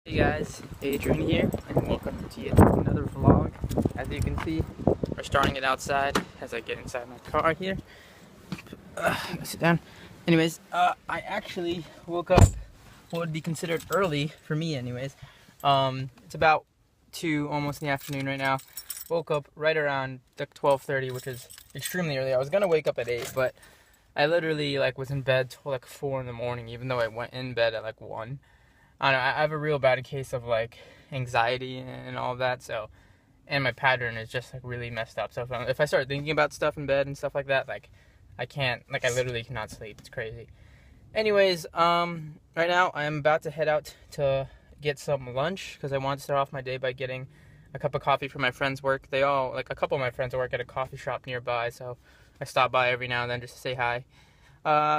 Hey guys, Adrian here, and welcome to yet another vlog. As you can see, we're starting it outside as I get inside my car here. Sit down. Anyways, I actually woke up what would be considered early for me anyways. It's about 2, almost in the afternoon right now. Woke up right around like 12:30, which is extremely early. I was gonna wake up at 8, but I literally was in bed till like 4 in the morning, even though I went in bed at like 1. I don't know, I have a real bad case of anxiety and all of that, so, and my pattern is just really messed up. So if I start thinking about stuff in bed and stuff like that, I can't, I literally cannot sleep. It's crazy. Anyways, right now I'm about to head out to get some lunch because I want to start off my day by getting a cup of coffee from my friends' work. They all, a couple of my friends work at a coffee shop nearby, so I stop by every now and then just to say hi.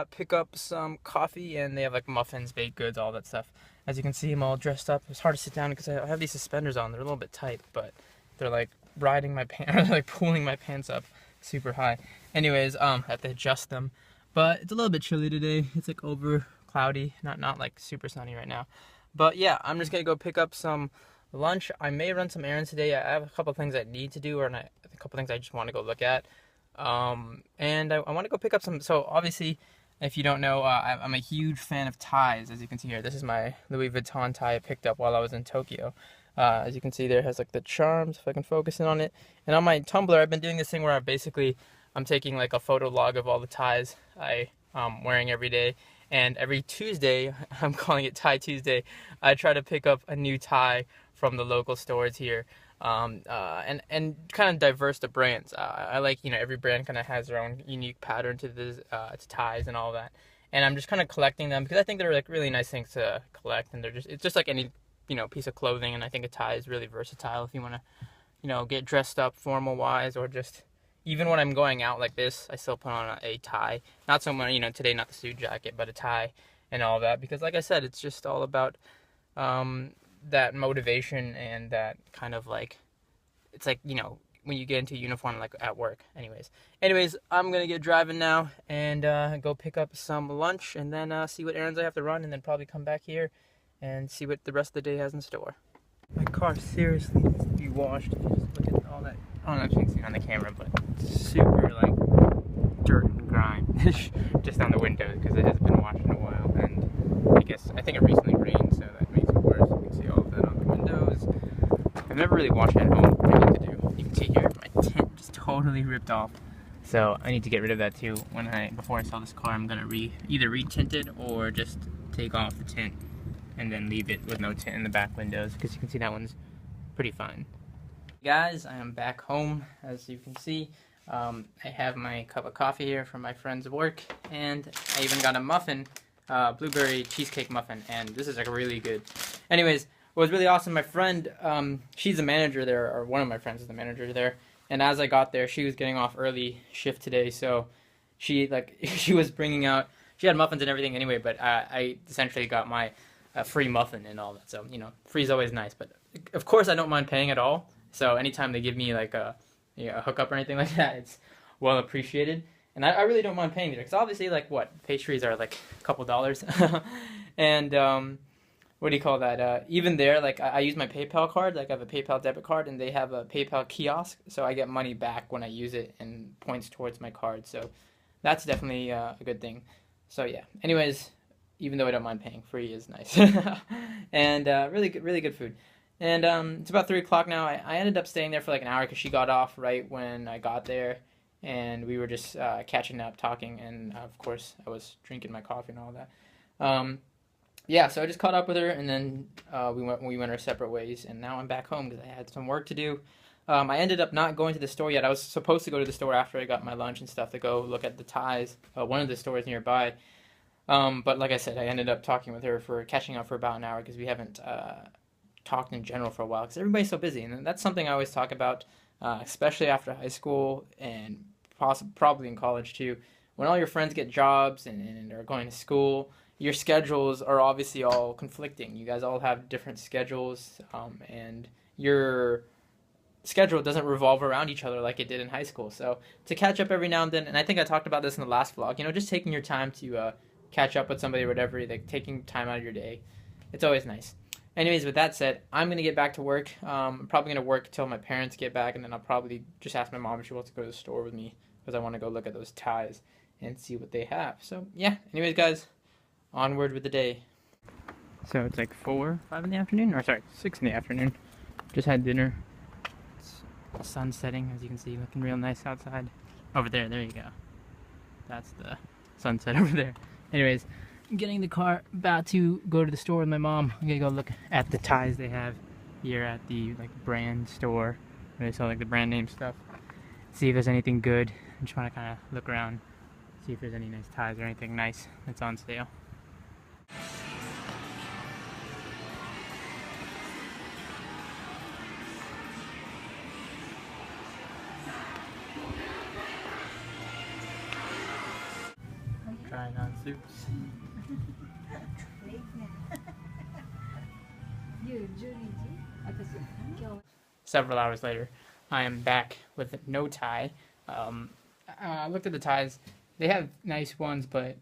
Pick up some coffee, and they have muffins, baked goods, all that stuff. As you can see, I'm all dressed up. It's hard to sit down because I have these suspenders on. They're a little bit tight, but they're riding my pants, they're pulling my pants up super high. Anyways, I have to adjust them. But it's a little bit chilly today. It's over cloudy, not super sunny right now. But yeah, I'm just gonna go pick up some lunch. I may run some errands today. I have a couple things I need to do, a couple things I just want to go look at. And I want to go pick up some. So obviously, if you don't know, I'm a huge fan of ties. As you can see here, this is my Louis Vuitton tie I picked up while I was in Tokyo. As you can see, there it has the charms, if I can focus in on it. And on my Tumblr, I've been doing this thing where I'm taking a photo log of all the ties I'm wearing every day. And every Tuesday, I'm calling it Tie Tuesday, I try to pick up a new tie from the local stores here. And kind of diverse the brands. I every brand kind of has their own unique pattern to to ties and all that. And I'm just kind of collecting them because I think they're really nice things to collect, and it's just like any piece of clothing. And I think a tie is really versatile if you want to get dressed up formal wise, or just even when I'm going out like this, I still put on a tie. Not so much today, not the suit jacket, but a tie and all that, because like I said, it's just all about that motivation and that kind of it's when you get into uniform at work. Anyways, I'm gonna get driving now and go pick up some lunch, and then see what errands I have to run, and then probably come back here and see what the rest of the day has in store. My car seriously needs to be washed. If you just look at all that, I don't know if you can see it on the camera, but it's super dirt and grime just on the windows because it hasn't been washed in a while. And I think it recently rained, so that makes it worse. You can see all of that on the windows. I've never really washed it at home. I need to do. You can see here my tint just totally ripped off, so I need to get rid of that too. Before I sell this car, I'm gonna either re-tint it or just take off the tint and then leave it with no tint in the back windows, because you can see that one's pretty fine. Guys, I am back home. As you can see, I have my cup of coffee here from my friend's work, and I even got a muffin, blueberry cheesecake muffin, and this is really good. Anyways, what was really awesome, my friend, she's the manager there, or one of my friends is the manager there, and as I got there, she was getting off early shift today, so she she was bringing out, she had muffins and everything anyway, but I essentially got my free muffin and all that. So free is always nice, but of course I don't mind paying at all. So anytime they give me a hookup or anything like that, it's well appreciated, and I really don't mind paying either, because obviously pastries are a couple dollars. And what do you call that, even there, I use my PayPal card. I have a PayPal debit card, and they have a PayPal kiosk, so I get money back when I use it and points towards my card, so that's definitely a good thing. So yeah, anyways, even though I don't mind paying, free is nice. And really good food. And it's about 3 o'clock now. I ended up staying there for an hour because she got off right when I got there, and we were just catching up, talking, and of course I was drinking my coffee and all that. Yeah, so I just caught up with her, and then we went our separate ways, and now I'm back home because I had some work to do. I ended up not going to the store yet. I was supposed to go to the store after I got my lunch and stuff to go look at the ties, one of the stores nearby. But like I said, I ended up talking with her catching up for about an hour because we haven't talked in general for a while because everybody's so busy, and that's something I always talk about, especially after high school and probably in college too. When all your friends get jobs and are going to school, your schedules are obviously all conflicting. You guys all have different schedules, and your schedule doesn't revolve around each other like it did in high school. So to catch up every now and then, and I think I talked about this in the last vlog, just taking your time to catch up with somebody or whatever, taking time out of your day, it's always nice. Anyways, with that said, I'm gonna get back to work. I'm probably gonna work till my parents get back, and then I'll probably just ask my mom if she wants to go to the store with me because I want to go look at those ties and see what they have. So yeah. Anyways, guys, onward with the day. So it's like 5 in the afternoon, or sorry, 6 in the afternoon. Just had dinner. It's sun setting, as you can see, looking real nice outside. Over there you go. That's the sunset over there. Anyways, getting in the car, about to go to the store with my mom. I'm gonna go look at the ties they have here at the like brand store where they sell like the brand name stuff. See if there's anything good. I'm just want to kind of look around, see if there's any nice ties or anything nice that's on sale. Trying on suits. Several hours later, I am back with no tie. I looked at the ties. They have nice ones, but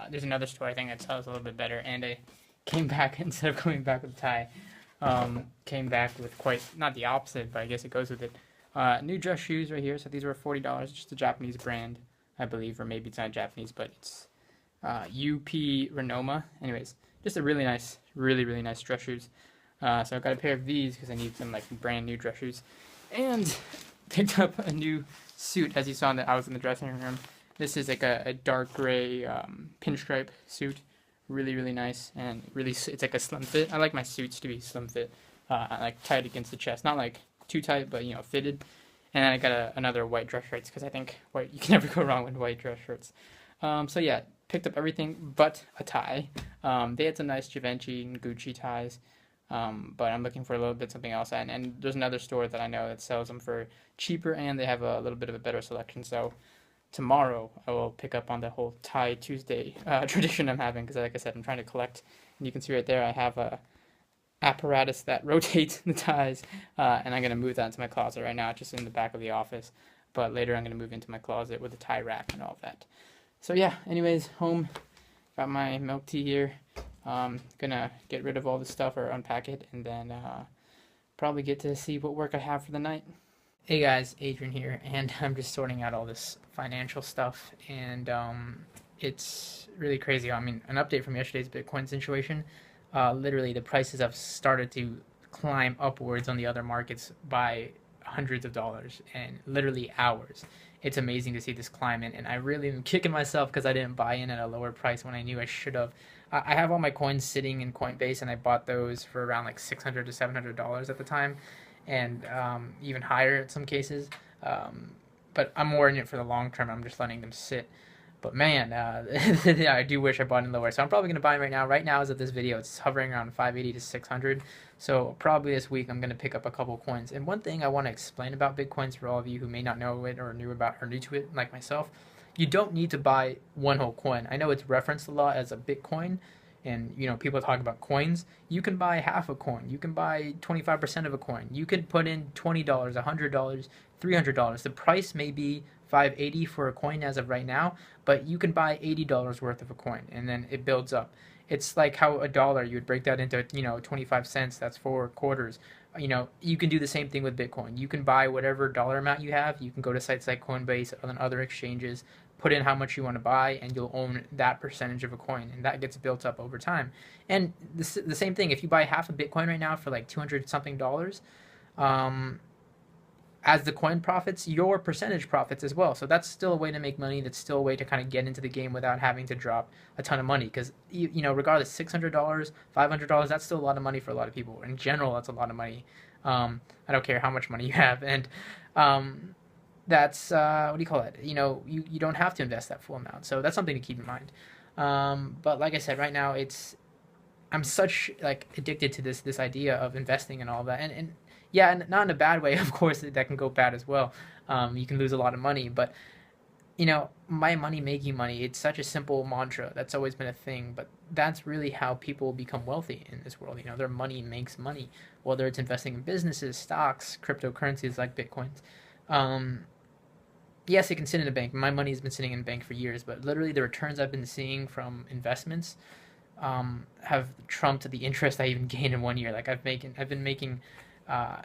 there's another store I think that sells a little bit better. And I came back, instead of coming back with a tie, came back with quite, not the opposite, but I guess it goes with it. New dress shoes right here. So these were $40, just a Japanese brand, I believe, or maybe it's not Japanese, but it's UP Renoma. Anyways, just a really nice, really nice dress shoes. So I got a pair of these because I need some like brand new dress shoes, and picked up a new suit, as you saw that I was in the dressing room. This is like a dark gray pinstripe suit, really nice, and really it's like a slim fit. I like my suits to be slim fit, like tight against the chest, not like too tight, but you know, fitted. And then I got another white dress shirts because I think white, you can never go wrong with white dress shirts. So yeah, picked up everything but a tie. They had some nice Givenchy and Gucci ties, but I'm looking for a little bit something else. And there's another store that I know that sells them for cheaper, and they have a little bit of a better selection. So tomorrow I will pick up on the whole tie Tuesday tradition I'm having, because like I said, I'm trying to collect. And you can see right there I have a apparatus that rotates the ties, and I'm going to move that into my closet right now, just in the back of the office. But later I'm going to move into my closet with a tie rack and all that. So yeah, anyways, home, got my milk tea here. Gonna get rid of all this stuff or unpack it, and then probably get to see what work I have for the night. Hey guys, Adrian here, and I'm just sorting out all this financial stuff, and it's really crazy. I mean, an update from yesterday's Bitcoin situation. Literally, the prices have started to climb upwards on the other markets by hundreds of dollars in literally hours. It's amazing to see this climb in, and I really am kicking myself because I didn't buy in at a lower price when I knew I should have. I have all my coins sitting in Coinbase, and I bought those for around like $600 to $700 at the time, and even higher in some cases. But I'm more in it for the long term. I'm just letting them sit. But man, yeah, I do wish I bought in lower. So I'm probably going to buy them right now. Right now, as of this video, it's hovering around 580 to 600. So probably this week, I'm going to pick up a couple coins. And one thing I want to explain about Bitcoins for all of you who may not know it or new to it, like myself, you don't need to buy one whole coin. I know it's referenced a lot as a Bitcoin, and you know, people talk about coins. You can buy half a coin. You can buy 25% of a coin. You could put in $20, $100, $300. The price may be $5.80 for a coin as of right now, but you can buy $80 worth of a coin, and then it builds up. It's like how a dollar, you would break that into, you know, 25 cents, that's 4 quarters. You know, you can do the same thing with Bitcoin. You can buy whatever dollar amount you have. You can go to sites like Coinbase and other exchanges, put in how much you want to buy, and you'll own that percentage of a coin, and that gets built up over time. And the same thing, if you buy half a Bitcoin right now for like 200 something dollars, as the coin profits, your percentage profits as well. So that's still a way to make money. That's still a way to kind of get into the game without having to drop a ton of money. Because, you know, regardless, $600, $500, that's still a lot of money for a lot of people. In general, that's a lot of money. I don't care how much money you have. And that's, what do you call it? You know, you don't have to invest that full amount. So that's something to keep in mind. But like I said, right now, I'm such like addicted to this idea of investing and all that. And yeah, and not in a bad way, of course, that can go bad as well. You can lose a lot of money, but, you know, my money making money, it's such a simple mantra. That's always been a thing, but that's really how people become wealthy in this world. You know, their money makes money, whether it's investing in businesses, stocks, cryptocurrencies like Bitcoins. Yes, it can sit in a bank. My money has been sitting in a bank for years, but literally the returns I've been seeing from investments, have trumped the interest I even gained in 1 year. Like I've been making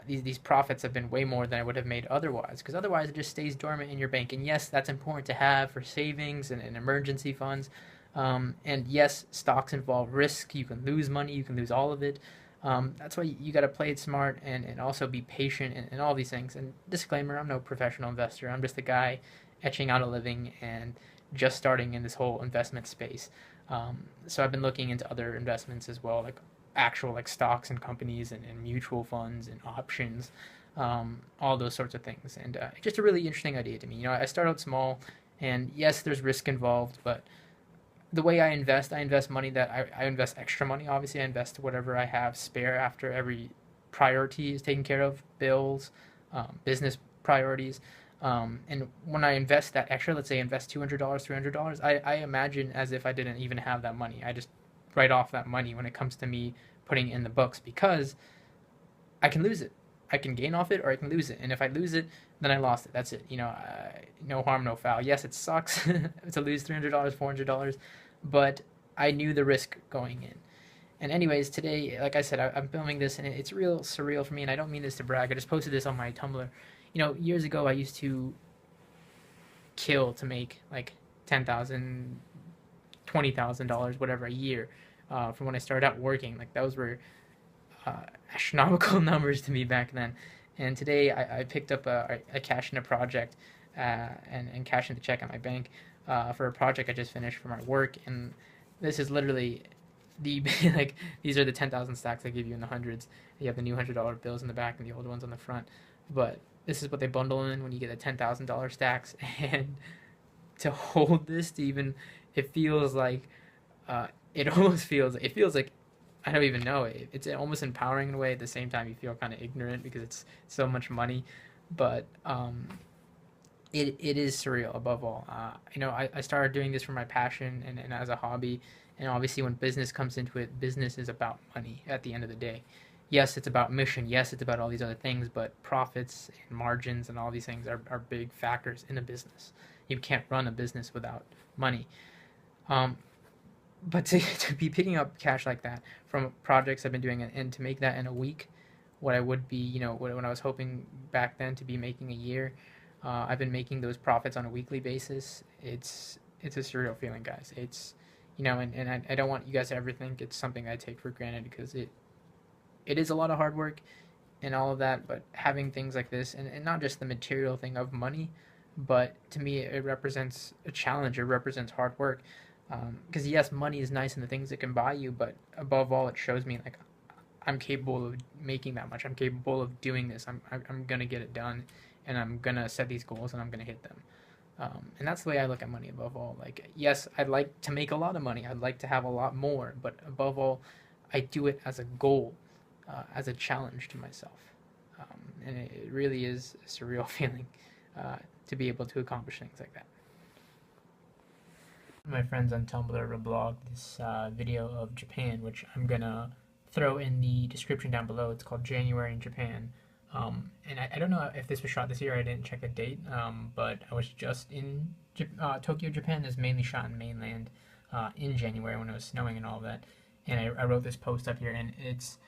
these profits have been way more than I would have made otherwise. Because otherwise, it just stays dormant in your bank. And yes, that's important to have for savings and emergency funds. And yes, stocks involve risk. You can lose money. You can lose all of it. That's why you got to play it smart and also be patient and all these things. And disclaimer: I'm no professional investor. I'm just a guy etching out a living and just starting in this whole investment space. So I've been looking into other investments as well, like actual like stocks and companies and mutual funds and options, all those sorts of things. And it's just a really interesting idea to me. You know, I start out small, and yes, there's risk involved, but the way I invest money that I invest extra money. Obviously, I invest whatever I have spare after every priority is taken care of, bills, business priorities. And when I invest that extra, let's say I invest $200, $300, I imagine as if I didn't even have that money. I just write off that money when it comes to me putting it in the books because I can lose it. I can gain off it or I can lose it. And if I lose it, then I lost it. That's it. You know, no harm, no foul. Yes, it sucks to lose $300, $400, but I knew the risk going in. And anyways, today, like I said, I'm filming this and it's real surreal for me. And I don't mean this to brag. I just posted this on my Tumblr. You know, years ago, I used to kill to make like 10,000, $20,000, whatever a year, from when I started out working. Like those were astronomical numbers to me back then. And today I picked up I cashed in a project and cashed in the check at my bank for a project I just finished for my work. And this is literally the like these are the 10,000 stacks I give you in the hundreds. You have the new $100 bills in the back and the old ones on the front. But this is what they bundle in when you get the $10,000 stacks. And to hold this, to even it feels like it feels like I don't even know. It's almost empowering in a way. At the same time, you feel kind of ignorant because it's so much money, but it is surreal above all. You know, I started doing this for my passion and as a hobby, and obviously when business comes into it, business is about money at the end of the day. Yes, it's about mission. Yes, it's about all these other things, but profits and margins and all these things are big factors in a business. You can't run a business without money. Um, but to be picking up cash like that from projects I've been doing and to make that in a week, what I would be, you know, when I was hoping back then to be making a year, I've been making those profits on a weekly basis. It's a surreal feeling, guys. It's you know, and I don't want you guys to ever think it's something I take for granted because it is a lot of hard work and all of that. But having things like this and not just the material thing of money, but to me it represents a challenge. It represents hard work because yes, money is nice and the things it can buy you, but above all, it shows me like I'm capable of making that much. I'm capable of doing this. I'm gonna get it done, and I'm gonna set these goals and I'm gonna hit them. And that's the way I look at money above all. Like yes, I'd like to make a lot of money. I'd like to have a lot more, but above all, I do it as a goal, as a challenge to myself. And it really is a surreal feeling to be able to accomplish things like that. My friends on Tumblr reblogged this video of Japan, which I'm gonna throw in the description down below. It's called January in Japan. And I don't know if this was shot this year. I didn't check the date, but I was just in Tokyo, Japan. Is mainly shot in mainland in January when it was snowing and all of that. And I wrote this post up here, and it's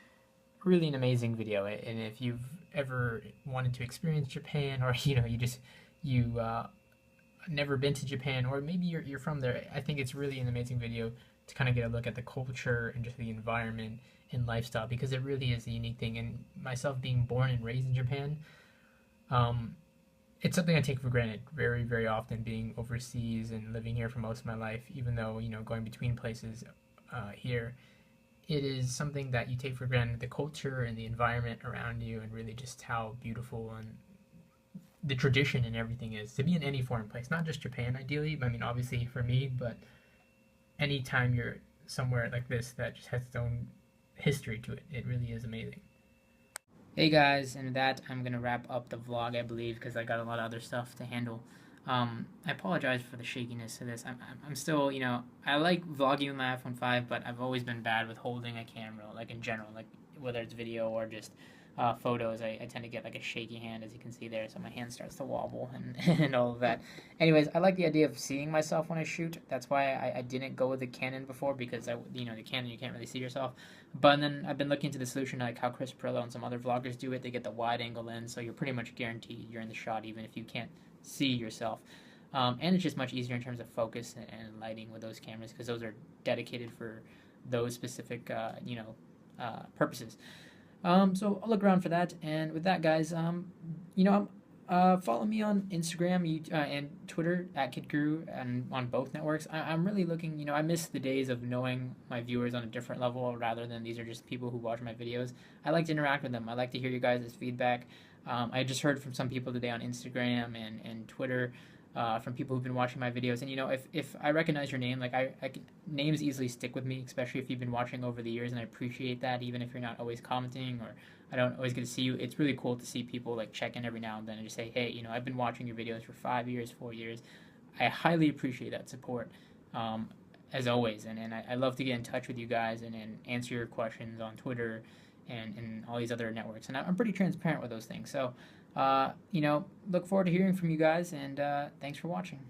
really an amazing video. And if you've ever wanted to experience Japan, or you know, you never been to Japan, or maybe you're from there, I think it's really an amazing video to kind of get a look at the culture and just the environment and lifestyle because it really is a unique thing. And myself being born and raised in Japan, um, it's something I take for granted very, very often being overseas and living here for most of my life, even though, you know, going between places here. It is something that you take for granted, the culture and the environment around you, and really just how beautiful and the tradition and everything is to be in any foreign place, not just Japan ideally. I mean, obviously for me, but anytime you're somewhere like this that just has its own history to it, it really is amazing. Hey guys, and with that, I'm gonna wrap up the vlog, I believe, because I got a lot of other stuff to handle. I apologize for the shakiness of this. I'm still, you know, I like vlogging with my iPhone 5, but I've always been bad with holding a camera, like in general, like whether it's video or just photos, I tend to get like a shaky hand, as you can see there, so my hand starts to wobble and, and all of that. Anyways, I like the idea of seeing myself when I shoot. That's why I didn't go with the Canon before, because the Canon, you can't really see yourself. But then I've been looking into the solution like how Chris Pirillo and some other vloggers do it. They get the wide angle lens, so you're pretty much guaranteed you're in the shot even if you can't see yourself. And it's just much easier in terms of focus and lighting with those cameras, because those are dedicated for those specific purposes. So I'll look around for that. And with that, guys, follow me on Instagram and Twitter at KidGuru, and on both networks. I'm really looking. I miss the days of knowing my viewers on a different level, rather than these are just people who watch my videos. I like to interact with them. I like to hear you guys' feedback. I just heard from some people today on Instagram and Twitter, from people who've been watching my videos. And if I recognize your name, like names easily stick with me, especially if you've been watching over the years, and I appreciate that. Even if you're not always commenting, or I don't always get to see you, it's really cool to see people like check in every now and then and just say, hey, I've been watching your videos for 5 years, 4 years. I highly appreciate that support. As always, and I love to get in touch with you guys and answer your questions on Twitter and all these other networks. And I'm pretty transparent with those things. So, look forward to hearing from you guys, and thanks for watching.